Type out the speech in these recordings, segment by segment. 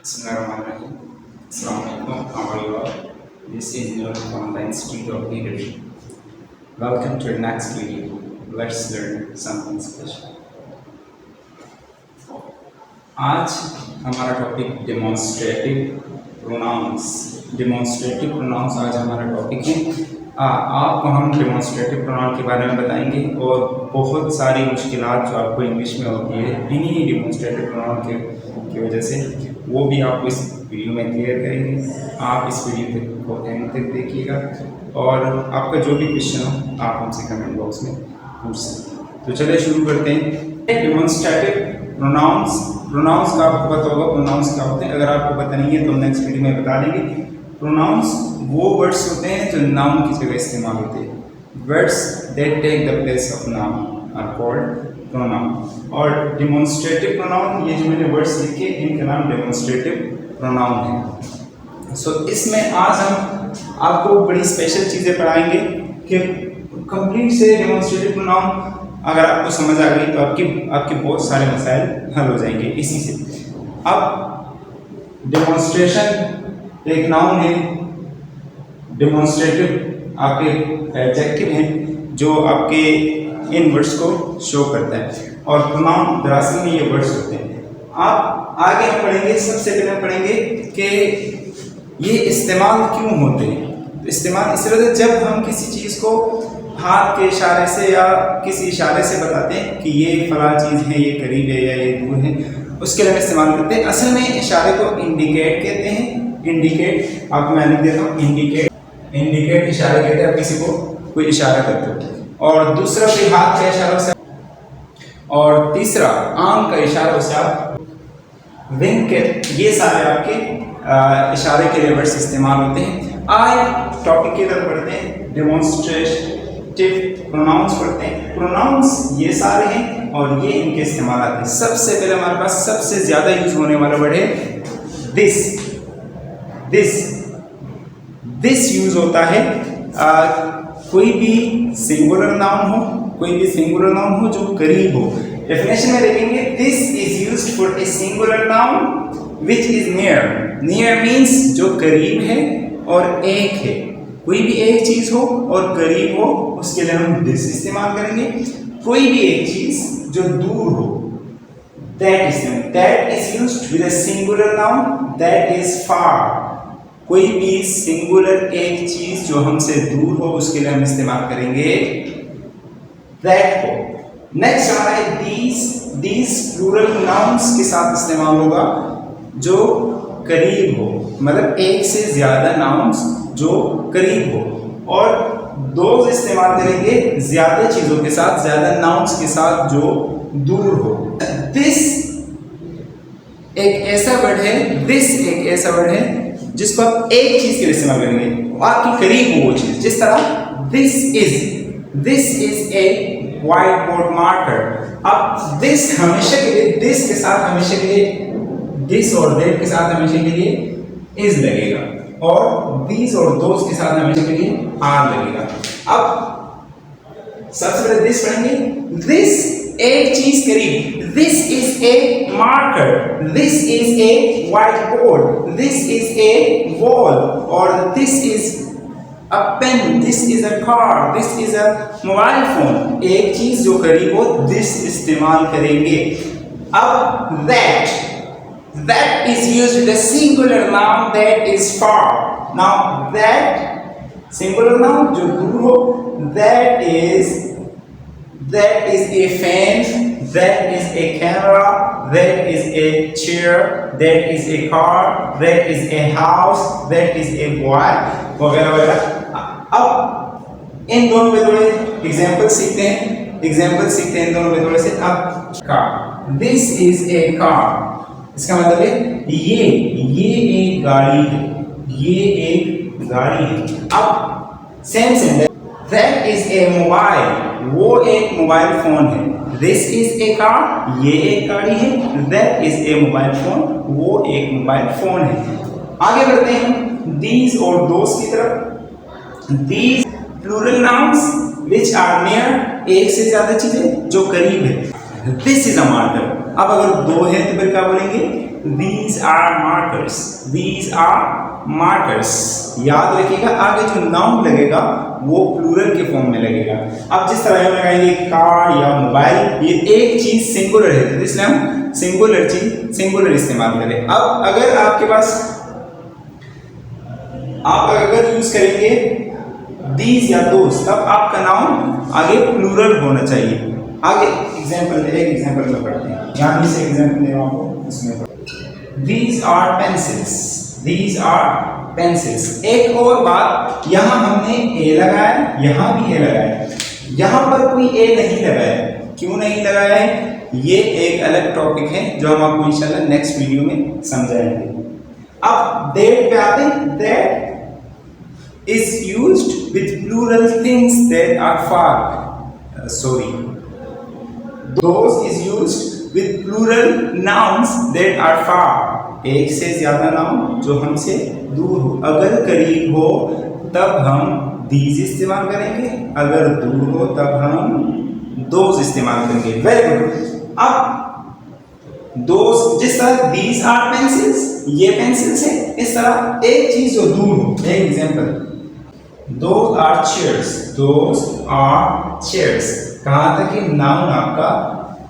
Bismillahirrahmanirrahim. Assalamualaikum. How are you all? This is Nur from the Institute of Leadership. Welcome to the next video. Let's learn something special. आज हमारा topic demonstrative pronouns. Demonstrative pronouns आज हमारा topic है। आपको हम demonstrative pronoun के बारे में बताएंगे और बहुत सारी मुश्किलात जो आपको इंग्लिश में होती है इन्हीं डेमोन्स्ट्रेटिव प्रोनाउन की वजह से, वो भी आपको इस वीडियो में क्लियर करेंगे। आप इस वीडियो को एंड तक देखिएगा और आपका जो भी क्वेश्चन हो आप हमसे कमेंट बॉक्स में पूछ सकते हैं। तो चलिए शुरू करते हैं। डेमोन्स्ट्रेटिव प्रोनाउंस का आपको पता होगा प्रोनाउंस क्या होते हैं। अगर आपको पता नहीं है तो नेक्स्ट वीडियो में बता देंगे। प्रोनाउंस वो वर्ड्स होते हैं जो नाउन की जगह इस्तेमाल होते हैं। Words that take the place of noun are called pronoun. और डेमोन्स्ट्रेटिव प्रोनाउन, ये जो मैंने वर्ड्स लिखे इनका नाम डेमोन्स्ट्रेटिव प्रोनाउन है। सो इसमें आज हम आपको बड़ी स्पेशल चीज़ें पढ़ाएंगे कि कंप्लीट से डेमोन्स्ट्रेटिव प्रोनाउन अगर आपको समझ आ गई तो आपके बहुत सारे मसाइल हल हो जाएंगे इसी से। अब डेमोन्स्ट्रेशन एक नाउन है, डेमोन्स्ट्रेटिव आपके एडजेक्टिव हैं जो आपके इन वर्ड्स को शो करता है और प्रोनाउन दरअसल में ये वर्ड्स होते हैं। आप आगे हम पढ़ेंगे, सबसे पहले हम पढ़ेंगे कि ये इस्तेमाल क्यों होते हैं। तो इस्तेमाल इस वजह जब हम किसी चीज़ को हाथ के इशारे से या किसी इशारे से बताते हैं कि ये फलां चीज़ है, ये करीब है या ये दूर है, उसके लिए इस्तेमाल करते हैं। असल में इशारे को इंडिकेट कहते हैं। इंडिकेट आपको मैं लिख देता हूँ, इंडिकेट इशारे कहते हैं। आप किसी को कोई इशारा करते हो। और दूसरा कोई हाथ का इशारा से, और तीसरा आंख का इशारा से आप विंक के, ये सारे आपके इशारे के लिए वर्ड्स इस्तेमाल होते हैं। आज टॉपिक की तरफ बढ़ते हैं। डेमोन्स्ट्रेटिव प्रोनाउंस पढ़ते हैं। प्रोनाउंस ये सारे हैं और ये इनके इस्तेमाल आते हैं। सबसे पहले हमारे पास सबसे ज़्यादा यूज होने वाला वर्ड है दिस। दिस यूज होता है कोई भी सिंगुलर नाउन हो, जो करीब हो। डेफिनेशन में देखेंगे, this is used for a singular noun which is near. Near means जो करीब है और एक है। कोई भी एक चीज हो और करीब हो, उसके लिए हम दिस इस्तेमाल करेंगे। कोई भी एक चीज जो दूर हो, that is used with a singular noun that is फार। कोई भी सिंगुलर एक चीज जो हमसे दूर हो, उसके लिए हम इस्तेमाल करेंगे दैट को। नेक्स्ट हमारा है दीज प्लूरल नाउन्स के साथ इस्तेमाल होगा जो करीब हो, मतलब एक से ज्यादा नाउन्स जो करीब हो। और दोज इस्तेमाल करेंगे ज्यादा चीजों के साथ, ज्यादा नाउन्स के साथ जो दूर हो। दिस एक ऐसा वर्ड है जिसको आप एक चीज के लिए इस्तेमाल करेंगे, आपके करीब हो वो चीज। जिस तरह this is a white board marker. अब दिस हमेशा के लिए, दिस के साथ हमेशा के लिए, दिस और दैट के साथ हमेशा के लिए इज लगेगा और दीज और दोस के साथ हमेशा के लिए आर लगेगा। अब सबसे पहले दिस पढ़ेंगे। दिस एक चीज करीब, this is a marker, this is a white board, this is a wall, और this is a pen, this is a car, this is a mobile phone. एक चीज जो करीब हो, दिस इस्तेमाल करेंगे। अब that is used with a singular noun that is far. Now that singular noun जो दूर हो, that is a fan, that is a camera, that is a chair, that is a car, that is a house, that is a boy, वगैरह वगैरह। अब इन दोनों में थोड़े example सीखते हैं इन दोनों में थोड़े से। अब car, this is A car, इसका मतलब है ये एक गाड़ी है। अब same sentence, that is a mobile, वो एक मोबाइल फोन है। दिस इज ए कार, ये एक गाड़ी है। That is a mobile phone, वो एक मोबाइल फोन है। आगे बढ़ते हैं दीज और दोस की तरफ। These plural nouns which are near, एक से ज्यादा चीजें जो करीब है। This is a marker. अब अगर दो है तो फिर क्या बोलेंगे, these are markers, these are markers। याद रखिएगा आगे जो नाउन लगेगा वो प्लूरल के फॉर्म में लगेगा। अब जिस तरह हम लगाएंगे कार या मोबाइल, ये एक चीज सिंगुलर है तो इसलिए हम सिंगुलर चीज सिंगुलर इस्तेमाल करें। अब अगर आपके पास आप अगर यूज करेंगे these या those, तब आपका नाउन आगे प्लूरल होना चाहिए। आगे एग्जांपल, एक एग्जांपल में पढ़ते हैं। यहाँ से एग्जांपल दे रहा हूँ आपको, इसमें these are pencils, these are pencils। एक और बात, यहाँ हमने a लगाया, यहाँ भी a लगाया, यहाँ पर कोई a नहीं लगाया। क्यों नहीं लगाया है? ये एक अलग टॉपिक है जो हम आपको इंशाल्लाह नेक्स्ट वीडियो में समझाएंगे। अब that पे आते हैं। that is used with plural things that are far, those is used with plural nouns that are far। एक से ज्यादा नाउन जो हमसे दूर हो। अगर करीब हो तब हम these इस्तेमाल करेंगे, अगर दूर हो तब हम those इस्तेमाल करेंगे। Very good. अब those, जिस तरह these are pencils, ये पेंसिल्स है, इस तरह एक चीज जो दूर हो। एक example, those are chairs, those are chairs। कहाँ तक कि नाउन आपका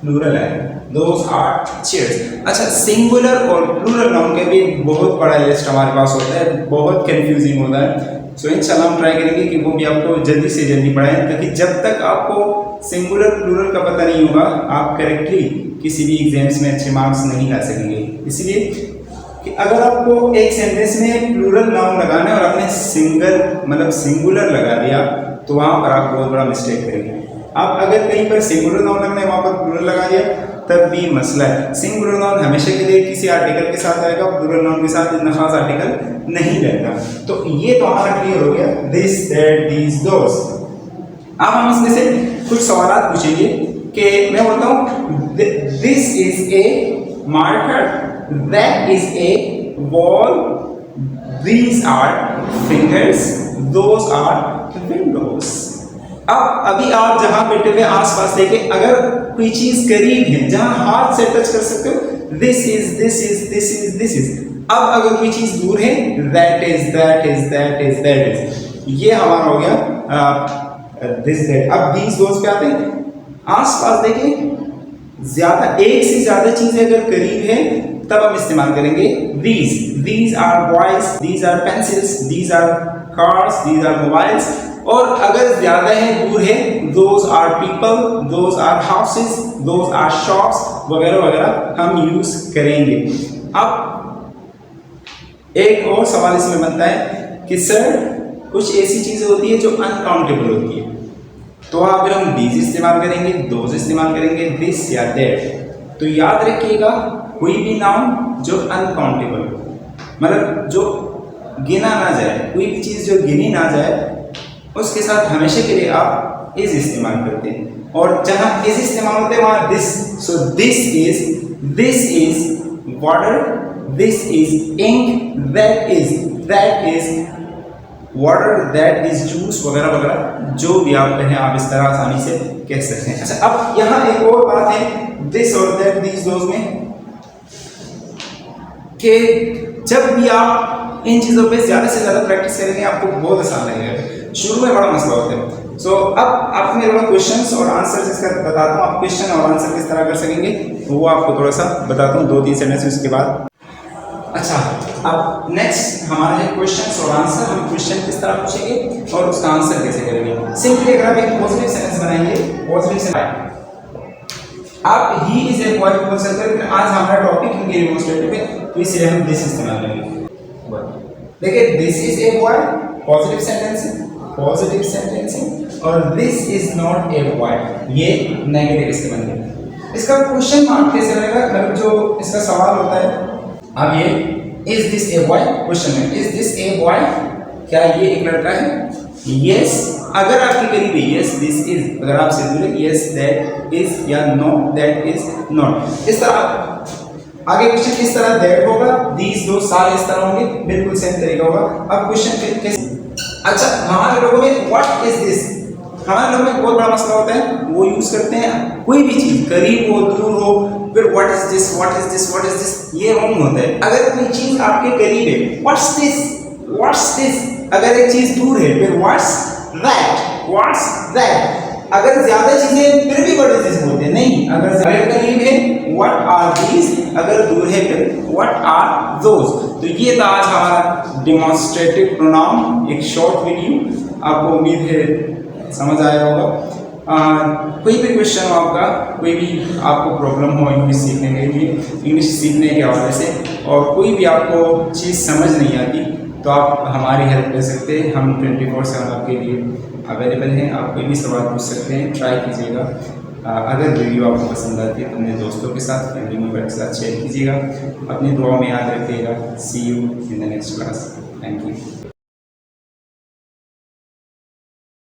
प्लूरल है, those are chairs। अच्छा, सिंगुलर और प्लूरल नाउन के भी बहुत बड़ा लिस्ट हमारे पास होता है, बहुत कंफ्यूजिंग होता है। सो इंशाल्लाह हम ट्राई करेंगे कि वो भी आपको जल्दी से जल्दी पढ़ाएं, ताकि जब तक आपको सिंगुलर प्लूरल का पता नहीं होगा आप करेक्टली किसी भी एग्जाम्स में अच्छे मार्क्स नहीं ला सकेंगे। इसलिए कि अगर आपको एक सेंटेंस में प्लूरल नाउन लगाना है और आपने सिंगुलर लगा दिया तो वहां पर आप बहुत बड़ा मिस्टेक करेंगे। आप अगर कहीं पर सिंगुलर नाउन लगना है वहां पर प्लूरल लगा दिया तब भी मसला है। सिंगुलर नाउन हमेशा के लिए किसी आर्टिकल के साथ आएगा, प्लूरल नाउन के साथ इतना खास आर्टिकल नहीं लगता। तो ये तो हमारा क्लियर हो गया, दिस, दैट, दीज, दोस। अब हम इसमें से कुछ सवाल पूछेंगे कि मैं बोलता हूँ this is a marker, that is a wall, these are fingers, those are windows। अब अभी आप जहां बैठे हुए आसपास देखें, अगर कोई चीज करीब है जहां हाथ से टच कर सकते हो, this is, this is, this is, this is। अब अगर कोई चीज दूर है, that is, that is, that is, that is। ये हमारा हो गया this, that। अब these, those पे आते हैं। आसपास देखें, ज्यादा एक से ज्यादा चीजें अगर करीब है तब हम इस्तेमाल करेंगे these, these are boys, these are pencils, these are cars, these are mobiles। और अगर ज्यादा है, दूर है, those are people, those are houses, those are shops वगैरह वगैरह हम यूज करेंगे। अब एक और सवाल इसमें बनता है कि सर कुछ ऐसी चीजें होती है जो अनकाउंटेबल होती है, तो अगर हम these इस्तेमाल करेंगे, those इस्तेमाल करेंगे, this या that। तो याद रखिएगा कोई भी नाउन जो अनकाउंटेबल हो, मतलब जो गिना ना जाए, कोई भी चीज जो गिनी ना जाए, उसके साथ हमेशा के लिए आप इज इस्तेमाल करते हैं। और जहां इज इस्तेमाल होते हैं वहां this. So this is water, this is ink, that is water, that is juice वगैरह वगैरह, जो भी आप कहें आप इस तरह आसानी से कह सकते हैं। अच्छा, अब यहाँ एक और बात है दिस और दैट, दीज, दोज में, कि जब भी आप इन चीज़ों पे ज़्यादा से ज़्यादा प्रैक्टिस करेंगे आपको बहुत आसान लगेगा। शुरू में बड़ा मसला होता है। सो अब आप मेरे को क्वेश्चंस और आंसर इसका बताता हूँ, आप क्वेश्चन और आंसर किस तरह कर सकेंगे तो वो आपको थोड़ा सा बताता हूँ, 2-3 सेंटेंस उसके बाद। अच्छा, अब नेक्स्ट हमारा है क्वेश्चंस और आंसर। हम क्वेश्चन किस तरह पूछेंगे और उसका आंसर कैसे करेंगे। सिंपली अगर आप एक पॉजिटिव सेंटेंस बनाएंगे, पॉजिटिव सेंटेंस आप ही इज ए बॉय बोल सकते हैं। आज हमारा टॉपिक हिंदी डेमोंस्ट्रेटिव है तो इसलिए हम दिस इस्तेमाल करेंगे। देखिए this is a boy, positive sentence है, पॉजिटिव सेंटेंस है, और this is not a boy, ये नेगेटिव इस्तेमाल करेंगे। इसका क्वेश्चन मार्क कैसे रहेगा, मतलब जो इसका सवाल होता है, अब ये is this a boy, question है इज दिस ए बॉय, क्या ये एक लड़का है? यस, अगर आपके करीब है यस दिस इज, अगर आपसे दूर है यस दैट इज, या नो दैट इज नॉट। इस तरह आगे क्वेश्चन किस तरह दैट होगा, दीज, दो, सारे इस तरह होंगे, बिल्कुल सेम तरीका होगा। अब क्वेश्चन कैसे, अच्छा हमारे लोगों में व्हाट इज दिस, हमारे लोगों में बहुत बड़ा मसला होता है, वो यूज करते हैं कोई भी चीज करीब हो दूर हो, फिर what is this what is this what is this, ये रॉन्ग होता है। अगर कोई चीज आपके करीब है, व्हाट्स दिस, अगर एक चीज दूर है फिर व्हाट्स दैट। अगर ज्यादा चीजें फिर भी व्हाट इज दिस बोलते हैं, नहीं अगर करीब है व्हाट आर दीज, अगर दूर है फिर व्हाट आर दोज। तो ये था आज हमारा डेमोन्स्ट्रेटिव प्रोनाउन, एक शॉर्ट वीडियो, आपको उम्मीद है समझ आया होगा। कोई भी क्वेश्चन हो आपका, कोई भी आपको प्रॉब्लम हो इंग्लिश सीखने के लिए, इंग्लिश सीखने के हवाले से, और कोई भी आपको चीज़ समझ नहीं आती तो आप हमारी हेल्प ले सकते हैं। हम 24/7 आपके लिए अवेलेबल हैं, आप कोई भी सवाल पूछ सकते हैं, ट्राई कीजिएगा। अगर वीडियो आपको पसंद आती है तो अपने दोस्तों के साथ, फैमिली मेम्बर के साथ शेयर कीजिएगा। अपनी दुआ में याद रखिएगा। See you in the next class. Thank you.